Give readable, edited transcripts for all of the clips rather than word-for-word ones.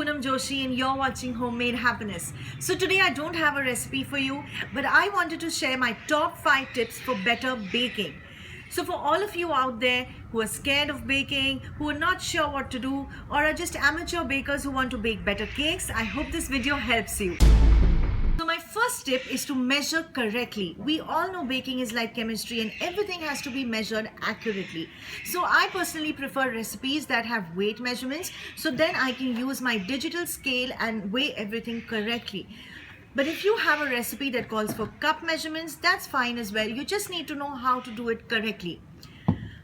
Poonam Joshi and you're watching Homemade Happiness. So today I don't have a recipe for you, but I wanted to share my top 5 tips for better baking. So for all of you out there who are scared of baking, who are not sure what to do, or are just amateur bakers who want to bake better cakes, I hope this video helps you. So my first tip is to measure correctly. We all know baking is like chemistry and everything has to be measured accurately. So I personally prefer recipes that have weight measurements, so then I can use my digital scale and weigh everything correctly. But if you have a recipe that calls for cup measurements, that's fine as well. You just need to know how to do it correctly.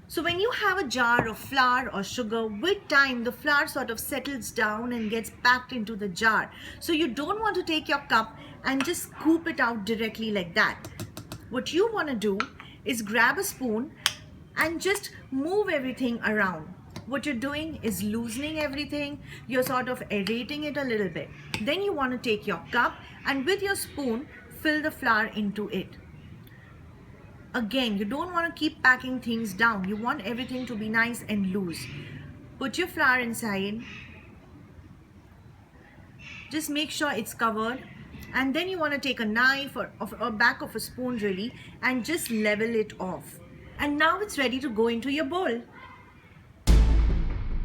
So when you have a jar of flour or sugar, with time the flour sort of settles down and gets packed into the jar. So you don't want to take your cup and just scoop it out directly like that. What you want to do is grab a spoon and just move everything around. What you're doing is loosening everything. You're sort of aerating it a little bit. Then you want to take your cup and with your spoon fill the flour into it. Again, you don't want to keep packing things down. You want everything to be nice and loose. Put your flour inside. Just make sure it's covered. And then you want to take a knife or back of a spoon really and just level it off. And now it's ready to go into your bowl.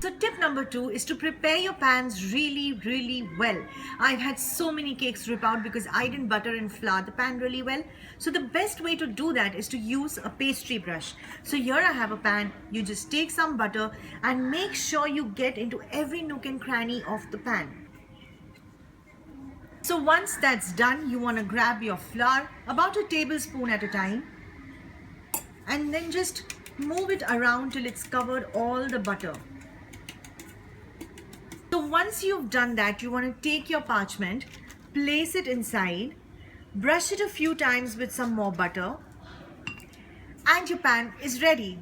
So tip number 2 is to prepare your pans really well. I've had so many cakes rip out because I didn't butter and flour the pan really well. So the best way to do that is to use a pastry brush. So here I have a pan. You just take some butter and make sure you get into every nook and cranny of the pan. So once that's done, you want to grab your flour, about a tablespoon at a time, and then just move it around till it's covered all the butter. So once you've done that, you want to take your parchment, place it inside, brush it a few times with some more butter, and your pan is ready.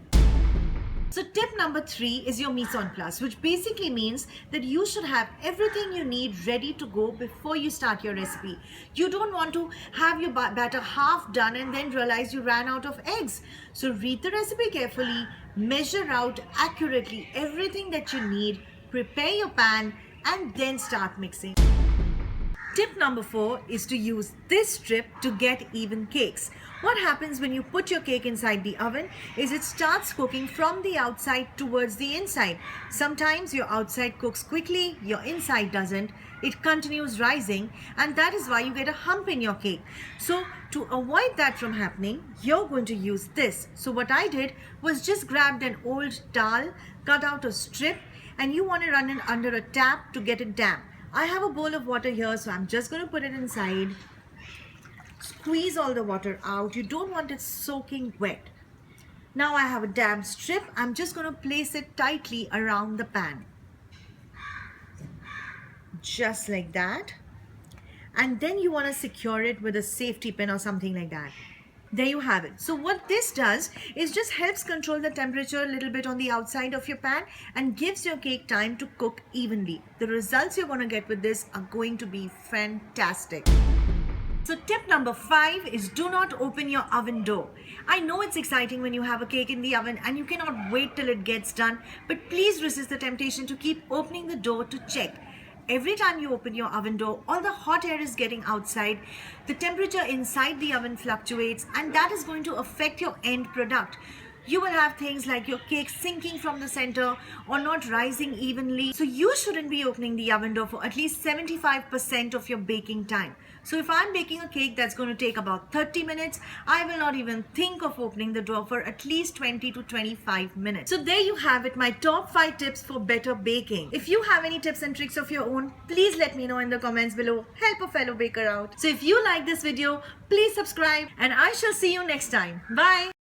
So tip number 3 is your mise en place, which basically means that you should have everything you need ready to go before you start your recipe. You don't want to have your batter half done and then realize you ran out of eggs. So read the recipe carefully, measure out accurately everything that you need, prepare your pan, and then start mixing. Tip number 4 is to use this strip to get even cakes. What happens when you put your cake inside the oven is it starts cooking from the outside towards the inside. Sometimes your outside cooks quickly, your inside doesn't. It continues rising, and that is why you get a hump in your cake. So to avoid that from happening, you're going to use this. So what I did was just grabbed an old towel, cut out a strip, and you want to run it under a tap to get it damp. I have a bowl of water here, so I'm just going to put it inside. Squeeze all the water out. You don't want it soaking wet. Now I have a damp strip. I'm just going to place it tightly around the pan. Just like that. And then you want to secure it with a safety pin or something like that. There you have it. So what this does is just helps control the temperature a little bit on the outside of your pan and gives your cake time to cook evenly. The results you're going to get with this are going to be fantastic. So tip number 5 is do not open your oven door. I know it's exciting when you have a cake in the oven and you cannot wait till it gets done, but please resist the temptation to keep opening the door to check. Every time you open your oven door, all the hot air is getting outside, the temperature inside the oven fluctuates, and that is going to affect your end product. You will have things like your cake sinking from the center or not rising evenly. So you shouldn't be opening the oven door for at least 75% of your baking time. So if I'm baking a cake that's going to take about 30 minutes, I will not even think of opening the door for at least 20 to 25 minutes. So there you have it, my top 5 tips for better baking. If you have any tips and tricks of your own, please let me know in the comments below. Help a fellow baker out. So if you like this video, please subscribe and I shall see you next time. Bye.